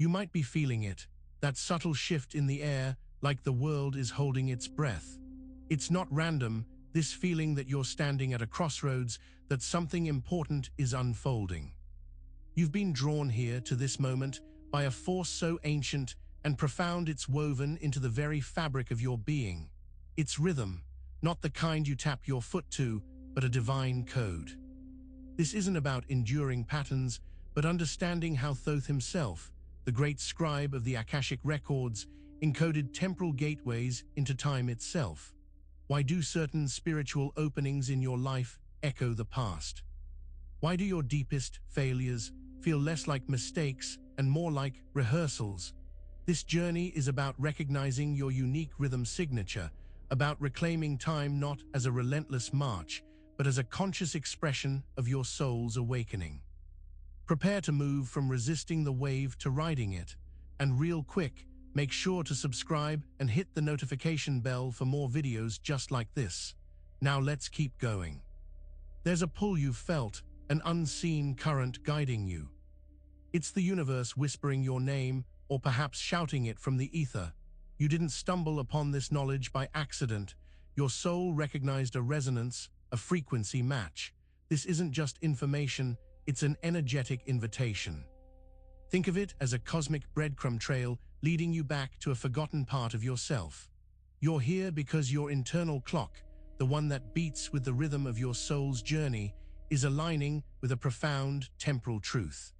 You might be feeling it, that subtle shift in the air, like the world is holding its breath. It's not random, this feeling that you're standing at a crossroads, that something important is unfolding. You've been drawn here to this moment by a force so ancient and profound it's woven into the very fabric of your being. It's rhythm, not the kind you tap your foot to, but a divine code. This isn't about enduring patterns, but understanding how Thoth himself, the great scribe of the Akashic records, encoded temporal gateways into time itself. Why do certain spiritual openings in your life echo the past? Why do your deepest failures feel less like mistakes and more like rehearsals? This journey is about recognizing your unique rhythm signature, about reclaiming time not as a relentless march, but as a conscious expression of your soul's awakening. Prepare to move from resisting the wave to riding it, and real quick, make sure to subscribe and hit the notification bell for more videos just like this. Now let's keep going. There's a pull you've felt, an unseen current guiding you. It's the universe whispering your name, or perhaps shouting it from the ether. You didn't stumble upon this knowledge by accident. Your soul recognized a resonance, a frequency match. This isn't just information, it's an energetic invitation. Think of it as a cosmic breadcrumb trail leading you back to a forgotten part of yourself. You're here because your internal clock, the one that beats with the rhythm of your soul's journey, is aligning with a profound temporal truth.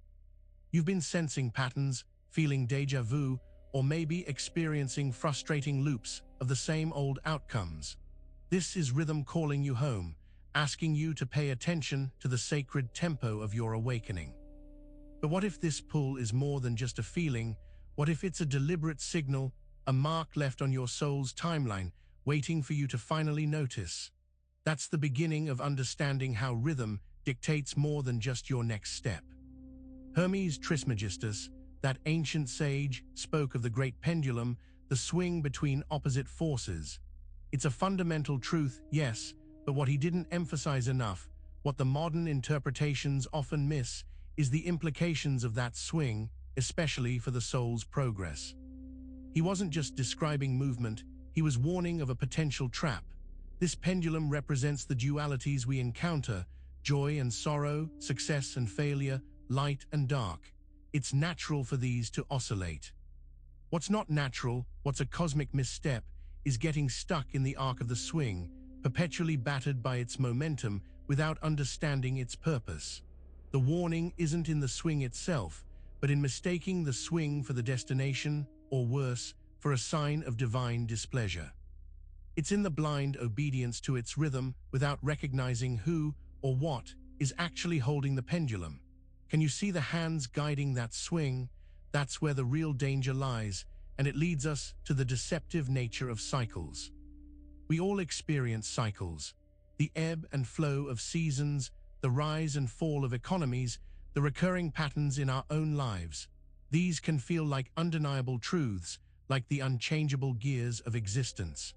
You've been sensing patterns, feeling déjà vu, or maybe experiencing frustrating loops of the same old outcomes. This is rhythm calling you home, asking you to pay attention to the sacred tempo of your awakening. But what if this pull is more than just a feeling? What if it's a deliberate signal, a mark left on your soul's timeline, waiting for you to finally notice? That's the beginning of understanding how rhythm dictates more than just your next step. Hermes Trismegistus, that ancient sage, spoke of the great pendulum, the swing between opposite forces. It's a fundamental truth, yes, but what he didn't emphasize enough, what the modern interpretations often miss, is the implications of that swing, especially for the soul's progress. He wasn't just describing movement, he was warning of a potential trap. This pendulum represents the dualities we encounter, joy and sorrow, success and failure, light and dark. It's natural for these to oscillate. What's not natural, what's a cosmic misstep, is getting stuck in the arc of the swing, perpetually battered by its momentum without understanding its purpose. The warning isn't in the swing itself, but in mistaking the swing for the destination, or worse, for a sign of divine displeasure. It's in the blind obedience to its rhythm without recognizing who or what is actually holding the pendulum. Can you see the hands guiding that swing? That's where the real danger lies, and it leads us to the deceptive nature of cycles. We all experience cycles. The ebb and flow of seasons, the rise and fall of economies, the recurring patterns in our own lives. These can feel like undeniable truths, like the unchangeable gears of existence.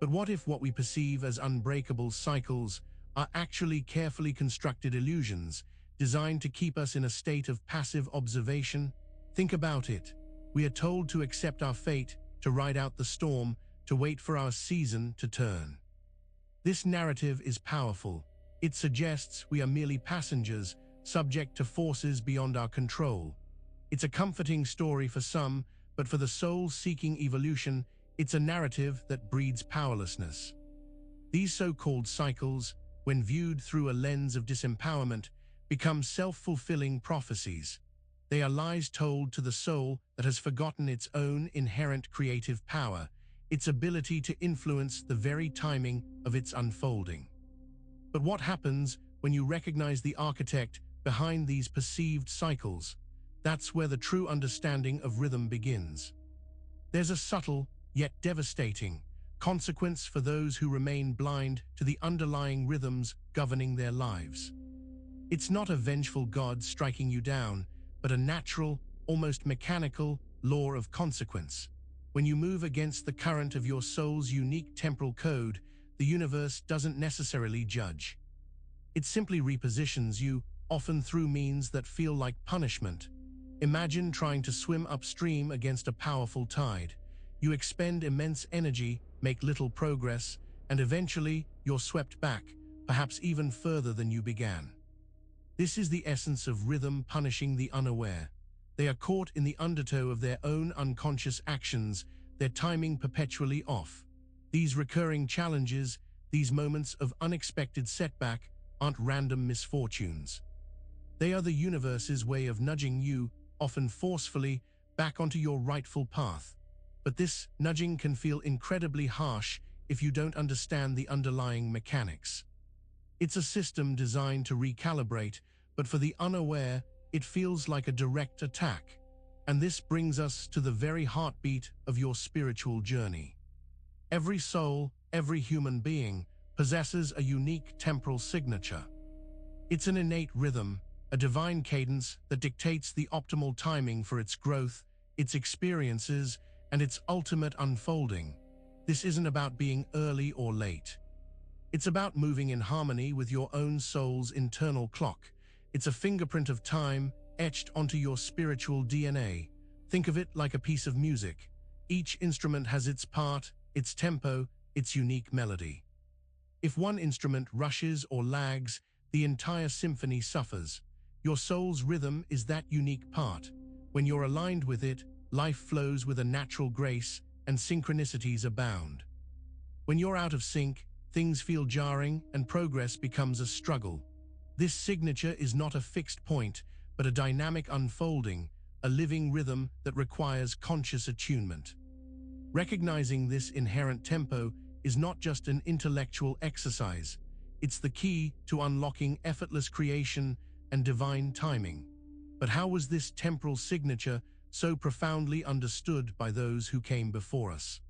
But what if what we perceive as unbreakable cycles are actually carefully constructed illusions, designed to keep us in a state of passive observation? Think about it. We are told to accept our fate, to ride out the storm, to wait for our season to turn. This narrative is powerful. It suggests we are merely passengers, subject to forces beyond our control. It's a comforting story for some, but for the soul seeking evolution, it's a narrative that breeds powerlessness. These so-called cycles, when viewed through a lens of disempowerment, become self-fulfilling prophecies. They are lies told to the soul that has forgotten its own inherent creative power, its ability to influence the very timing of its unfolding. But what happens when you recognize the architect behind these perceived cycles? That's where the true understanding of rhythm begins. There's a subtle, yet devastating, consequence for those who remain blind to the underlying rhythms governing their lives. It's not a vengeful God striking you down, but a natural, almost mechanical law of consequence. When you move against the current of your soul's unique temporal code, the universe doesn't necessarily judge. It simply repositions you, often through means that feel like punishment. Imagine trying to swim upstream against a powerful tide. You expend immense energy, make little progress, and eventually you're swept back, perhaps even further than you began. This is the essence of rhythm punishing the unaware. They are caught in the undertow of their own unconscious actions, their timing perpetually off. These recurring challenges, these moments of unexpected setback, aren't random misfortunes. They are the universe's way of nudging you, often forcefully, back onto your rightful path. But this nudging can feel incredibly harsh if you don't understand the underlying mechanics. It's a system designed to recalibrate, but for the unaware, it feels like a direct attack. And this brings us to the very heartbeat of your spiritual journey. Every soul, every human being, possesses a unique temporal signature. It's an innate rhythm, a divine cadence that dictates the optimal timing for its growth, its experiences, and its ultimate unfolding. This isn't about being early or late. It's about moving in harmony with your own soul's internal clock. It's a fingerprint of time etched onto your spiritual DNA. Think of it like a piece of music. Each instrument has its part, its tempo, its unique melody. If one instrument rushes or lags, the entire symphony suffers. Your soul's rhythm is that unique part. When you're aligned with it, life flows with a natural grace and synchronicities abound. When you're out of sync, things feel jarring and progress becomes a struggle. This signature is not a fixed point, but a dynamic unfolding, a living rhythm that requires conscious attunement. Recognizing this inherent tempo is not just an intellectual exercise. It's the key to unlocking effortless creation and divine timing. But how was this temporal signature so profoundly understood by those who came before us?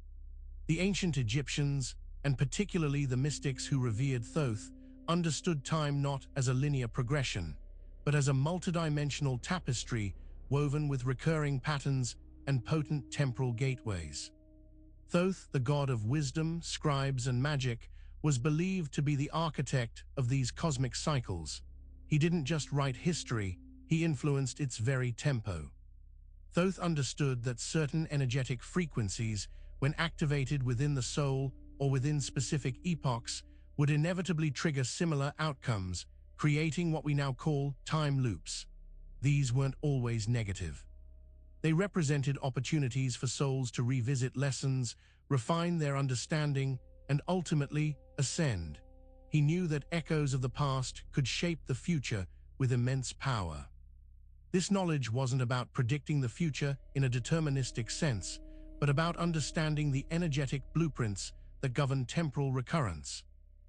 The ancient Egyptians, and particularly the mystics who revered Thoth, understood time not as a linear progression, but as a multidimensional tapestry woven with recurring patterns and potent temporal gateways. Thoth, the god of wisdom, scribes, and magic, was believed to be the architect of these cosmic cycles. He didn't just write history, he influenced its very tempo. Thoth understood that certain energetic frequencies, when activated within the soul or within specific epochs, would inevitably trigger similar outcomes, creating what we now call time loops. These weren't always negative. They represented opportunities for souls to revisit lessons, refine their understanding, and ultimately ascend. He knew that echoes of the past could shape the future with immense power. This knowledge wasn't about predicting the future in a deterministic sense, but about understanding the energetic blueprints that govern temporal recurrence.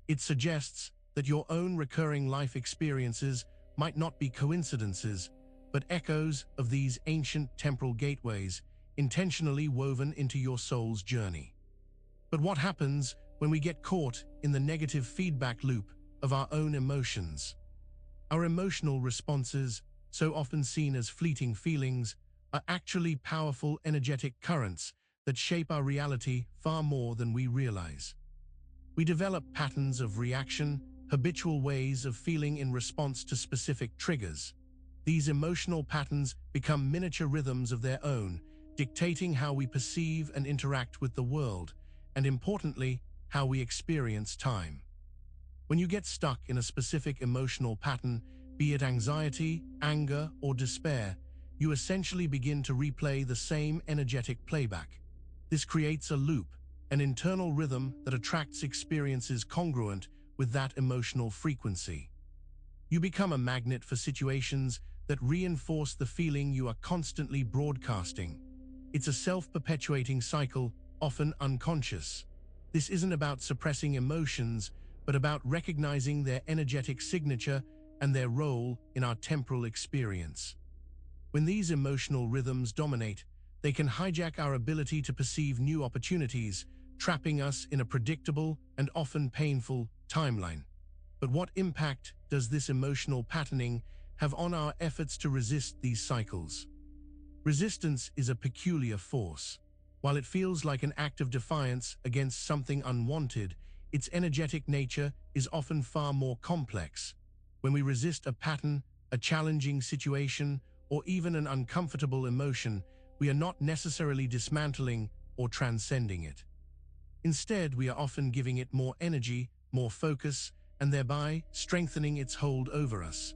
It suggests that your own recurring life experiences might not be coincidences, but echoes of these ancient temporal gateways intentionally woven into your soul's journey. But what happens when we get caught in the negative feedback loop of our own emotions? Our emotional responses, so often seen as fleeting feelings, are actually powerful energetic currents that shape our reality far more than we realize. We develop patterns of reaction, habitual ways of feeling in response to specific triggers. These emotional patterns become miniature rhythms of their own, dictating how we perceive and interact with the world, and importantly, how we experience time. When you get stuck in a specific emotional pattern, be it anxiety, anger, or despair, you essentially begin to replay the same energetic playback. This creates a loop, an internal rhythm that attracts experiences congruent with that emotional frequency. You become a magnet for situations that reinforce the feeling you are constantly broadcasting. It's a self-perpetuating cycle, often unconscious. This isn't about suppressing emotions, but about recognizing their energetic signature and their role in our temporal experience. When these emotional rhythms dominate, they can hijack our ability to perceive new opportunities, trapping us in a predictable and often painful timeline. But what impact does this emotional patterning have on our efforts to resist these cycles? Resistance is a peculiar force. While it feels like an act of defiance against something unwanted, its energetic nature is often far more complex. When we resist a pattern, a challenging situation, or even an uncomfortable emotion, we are not necessarily dismantling or transcending it. Instead, we are often giving it more energy, more focus, and thereby strengthening its hold over us.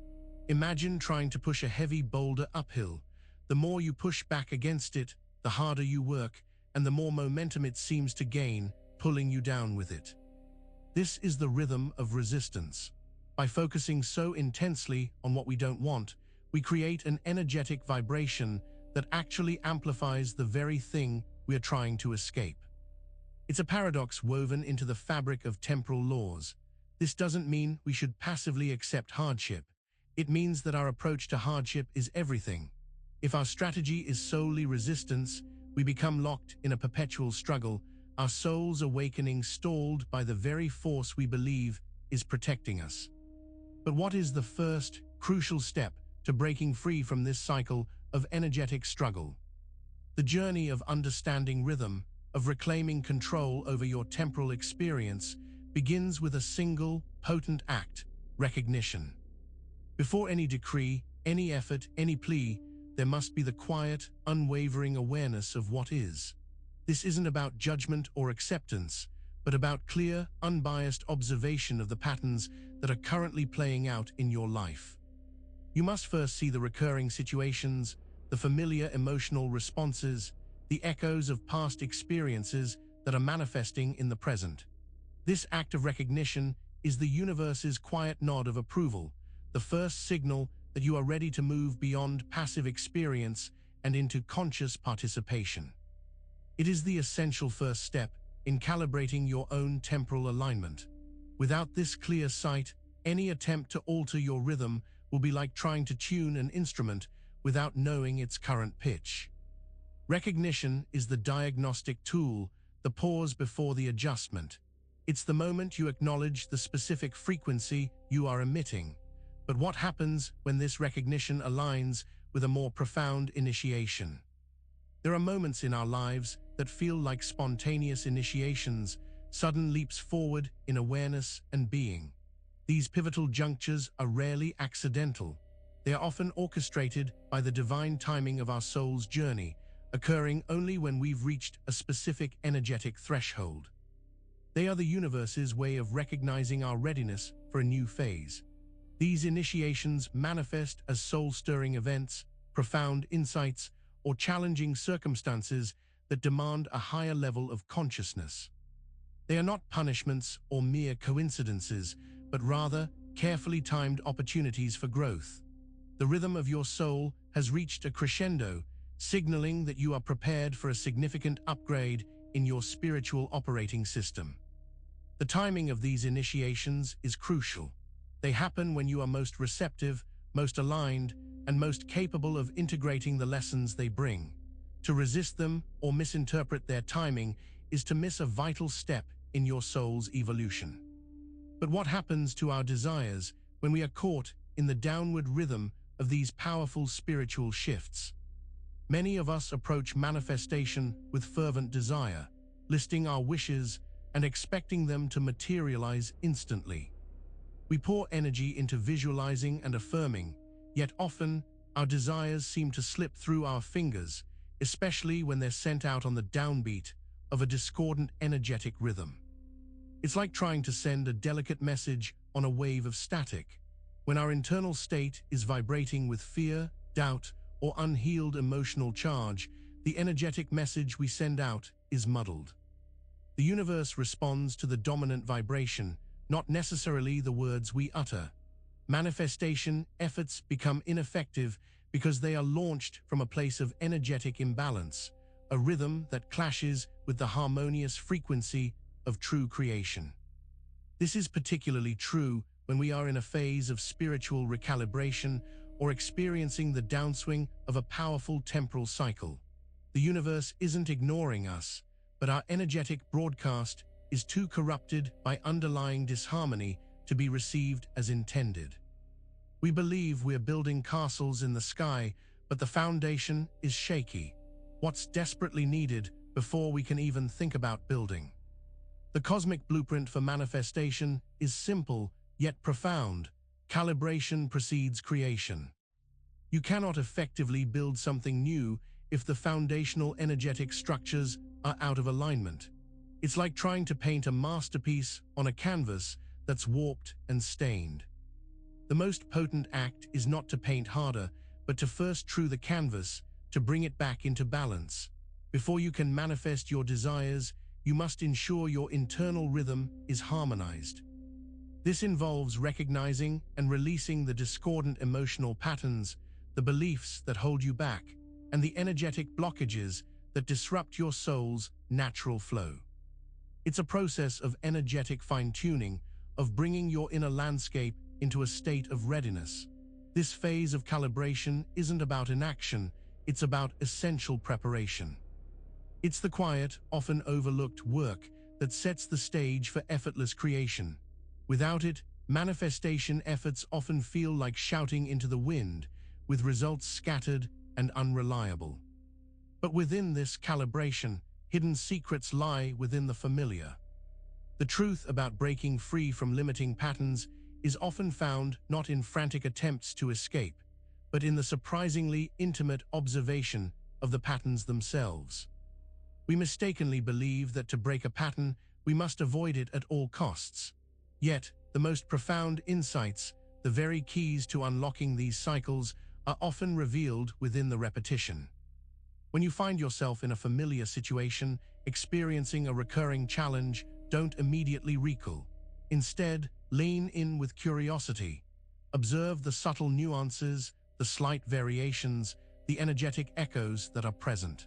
Imagine trying to push a heavy boulder uphill. The more you push back against it, the harder you work, and the more momentum it seems to gain, pulling you down with it. This is the rhythm of resistance. By focusing so intensely on what we don't want, we create an energetic vibration that actually amplifies the very thing we are trying to escape. It's a paradox woven into the fabric of temporal laws. This doesn't mean we should passively accept hardship. It means that our approach to hardship is everything. If our strategy is solely resistance, we become locked in a perpetual struggle, our soul's awakening stalled by the very force we believe is protecting us. But what is the first, crucial step to breaking free from this cycle of energetic struggle? The journey of understanding rhythm, of reclaiming control over your temporal experience, begins with a single, potent act: recognition. Before any decree, any effort, any plea, there must be the quiet, unwavering awareness of what is. This isn't about judgment or acceptance, but about clear, unbiased observation of the patterns that are currently playing out in your life. You must first see the recurring situations, the familiar emotional responses, the echoes of past experiences that are manifesting in the present. This act of recognition is the universe's quiet nod of approval, the first signal that you are ready to move beyond passive experience and into conscious participation. It is the essential first step in calibrating your own temporal alignment. Without this clear sight, any attempt to alter your rhythm will be like trying to tune an instrument without knowing its current pitch. Recognition is the diagnostic tool, the pause before the adjustment. It's the moment you acknowledge the specific frequency you are emitting. But what happens when this recognition aligns with a more profound initiation? There are moments in our lives that feel like spontaneous initiations, sudden leaps forward in awareness and being. These pivotal junctures are rarely accidental. They are often orchestrated by the divine timing of our soul's journey, occurring only when we've reached a specific energetic threshold. They are the universe's way of recognizing our readiness for a new phase. These initiations manifest as soul-stirring events, profound insights, or challenging circumstances that demand a higher level of consciousness. They are not punishments or mere coincidences, but rather carefully timed opportunities for growth. The rhythm of your soul has reached a crescendo, signaling that you are prepared for a significant upgrade in your spiritual operating system. The timing of these initiations is crucial. They happen when you are most receptive, most aligned, and most capable of integrating the lessons they bring. To resist them or misinterpret their timing is to miss a vital step in your soul's evolution. But what happens to our desires when we are caught in the downward rhythm of these powerful spiritual shifts? Many of us approach manifestation with fervent desire, listing our wishes and expecting them to materialize instantly. We pour energy into visualizing and affirming, yet often our desires seem to slip through our fingers, especially when they're sent out on the downbeat of a discordant energetic rhythm. It's like trying to send a delicate message on a wave of static. When our internal state is vibrating with fear, doubt, or unhealed emotional charge, the energetic message we send out is muddled. The universe responds to the dominant vibration, not necessarily the words we utter. Manifestation efforts become ineffective because they are launched from a place of energetic imbalance, a rhythm that clashes with the harmonious frequency of true creation. This is particularly true when we are in a phase of spiritual recalibration or experiencing the downswing of a powerful temporal cycle. The universe isn't ignoring us, but our energetic broadcast is too corrupted by underlying disharmony to be received as intended. We believe we're building castles in the sky, but the foundation is shaky. What's desperately needed before we can even think about building? The cosmic blueprint for manifestation is simple, yet profound. Calibration precedes creation. You cannot effectively build something new if the foundational energetic structures are out of alignment. It's like trying to paint a masterpiece on a canvas that's warped and stained. The most potent act is not to paint harder, but to first true the canvas, to bring it back into balance. Before you can manifest your desires, you must ensure your internal rhythm is harmonized. This involves recognizing and releasing the discordant emotional patterns, the beliefs that hold you back, and the energetic blockages that disrupt your soul's natural flow. It's a process of energetic fine-tuning, of bringing your inner landscape into a state of readiness. This phase of calibration isn't about inaction, it's about essential preparation. It's the quiet, often overlooked work that sets the stage for effortless creation. Without it, manifestation efforts often feel like shouting into the wind, with results scattered and unreliable. But within this calibration, hidden secrets lie within the familiar. The truth about breaking free from limiting patterns is often found not in frantic attempts to escape, but in the surprisingly intimate observation of the patterns themselves. We mistakenly believe that to break a pattern, we must avoid it at all costs. Yet, the most profound insights, the very keys to unlocking these cycles, are often revealed within the repetition. When you find yourself in a familiar situation, experiencing a recurring challenge, don't immediately recoil. Instead, lean in with curiosity. Observe the subtle nuances, the slight variations, the energetic echoes that are present.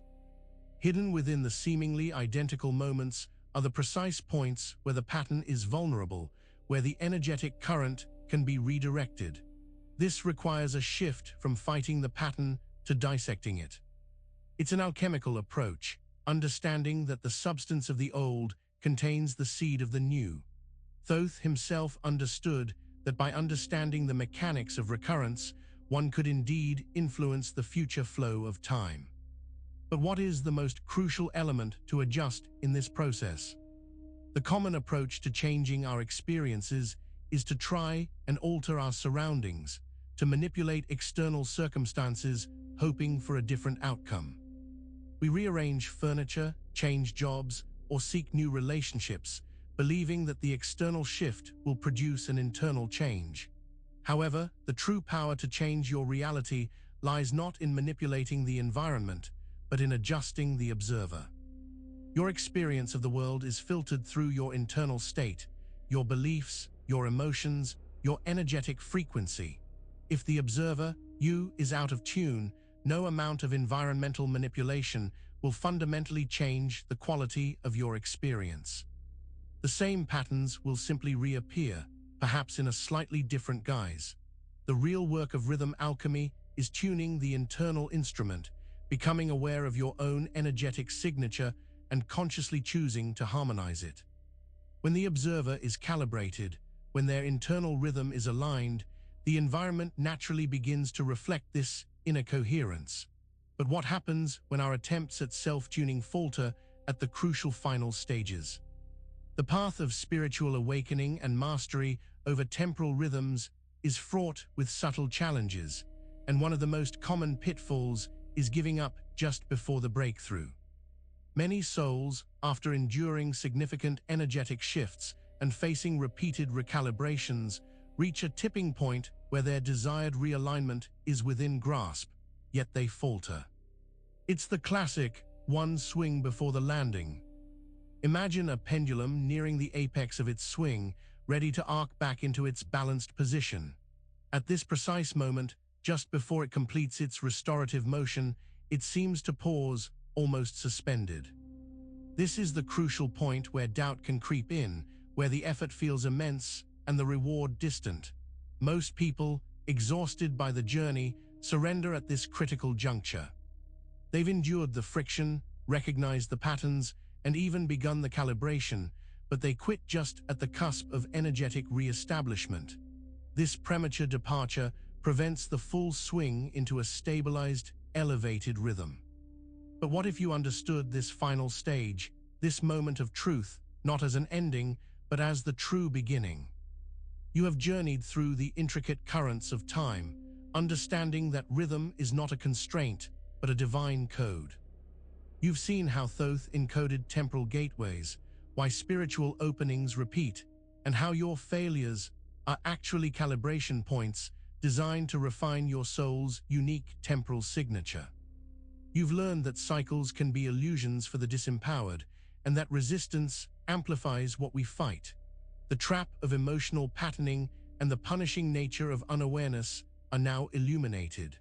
Hidden within the seemingly identical moments are the precise points where the pattern is vulnerable, where the energetic current can be redirected. This requires a shift from fighting the pattern to dissecting it. It's an alchemical approach, understanding that the substance of the old contains the seed of the new. Thoth himself understood that by understanding the mechanics of recurrence, one could indeed influence the future flow of time. But what is the most crucial element to adjust in this process? The common approach to changing our experiences is to try and alter our surroundings, to manipulate external circumstances, hoping for a different outcome. We rearrange furniture, change jobs, or seek new relationships, believing that the external shift will produce an internal change. However, the true power to change your reality lies not in manipulating the environment, but in adjusting the observer. Your experience of the world is filtered through your internal state, your beliefs, your emotions, your energetic frequency. If the observer, you, is out of tune, no amount of environmental manipulation will fundamentally change the quality of your experience. The same patterns will simply reappear, perhaps in a slightly different guise. The real work of rhythm alchemy is tuning the internal instrument, becoming aware of your own energetic signature and consciously choosing to harmonize it. When the observer is calibrated, when their internal rhythm is aligned, the environment naturally begins to reflect this inner coherence. But what happens when our attempts at self-tuning falter at the crucial final stages? The path of spiritual awakening and mastery over temporal rhythms is fraught with subtle challenges, and one of the most common pitfalls is giving up just before the breakthrough. Many souls, after enduring significant energetic shifts and facing repeated recalibrations, reach a tipping point where their desired realignment is within grasp, yet they falter. It's the classic one swing before the landing. Imagine a pendulum nearing the apex of its swing, ready to arc back into its balanced position. At this precise moment, just before it completes its restorative motion, it seems to pause, almost suspended. This is the crucial point where doubt can creep in, where the effort feels immense and the reward distant. Most people, exhausted by the journey, surrender at this critical juncture. They've endured the friction, recognized the patterns, and even begun the calibration, but they quit just at the cusp of energetic re-establishment. This premature departure prevents the full swing into a stabilized, elevated rhythm. But what if you understood this final stage, this moment of truth, not as an ending, but as the true beginning? You have journeyed through the intricate currents of time, understanding that rhythm is not a constraint, but a divine code. You've seen how Thoth encoded temporal gateways, why spiritual openings repeat, and how your failures are actually calibration points designed to refine your soul's unique temporal signature. You've learned that cycles can be illusions for the disempowered, and that resistance amplifies what we fight. The trap of emotional patterning and the punishing nature of unawareness are now illuminated.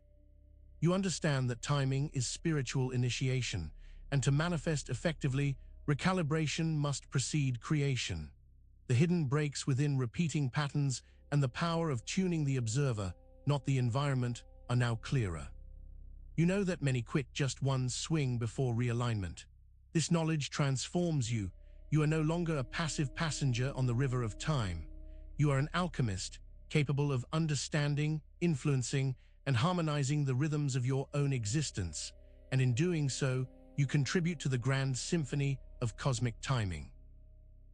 You understand that timing is spiritual initiation, and to manifest effectively, recalibration must precede creation. The hidden breaks within repeating patterns and the power of tuning the observer, not the environment, are now clearer. You know that many quit just one swing before realignment. This knowledge transforms you. You are no longer a passive passenger on the river of time. You are an alchemist, capable of understanding, influencing, and harmonizing the rhythms of your own existence, and in doing so, you contribute to the grand symphony of cosmic timing.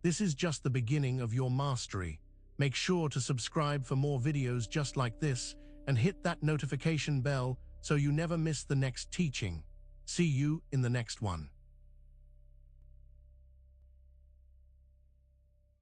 This is just the beginning of your mastery. Make sure to subscribe for more videos just like this, and hit that notification bell so you never miss the next teaching. See you in the next one.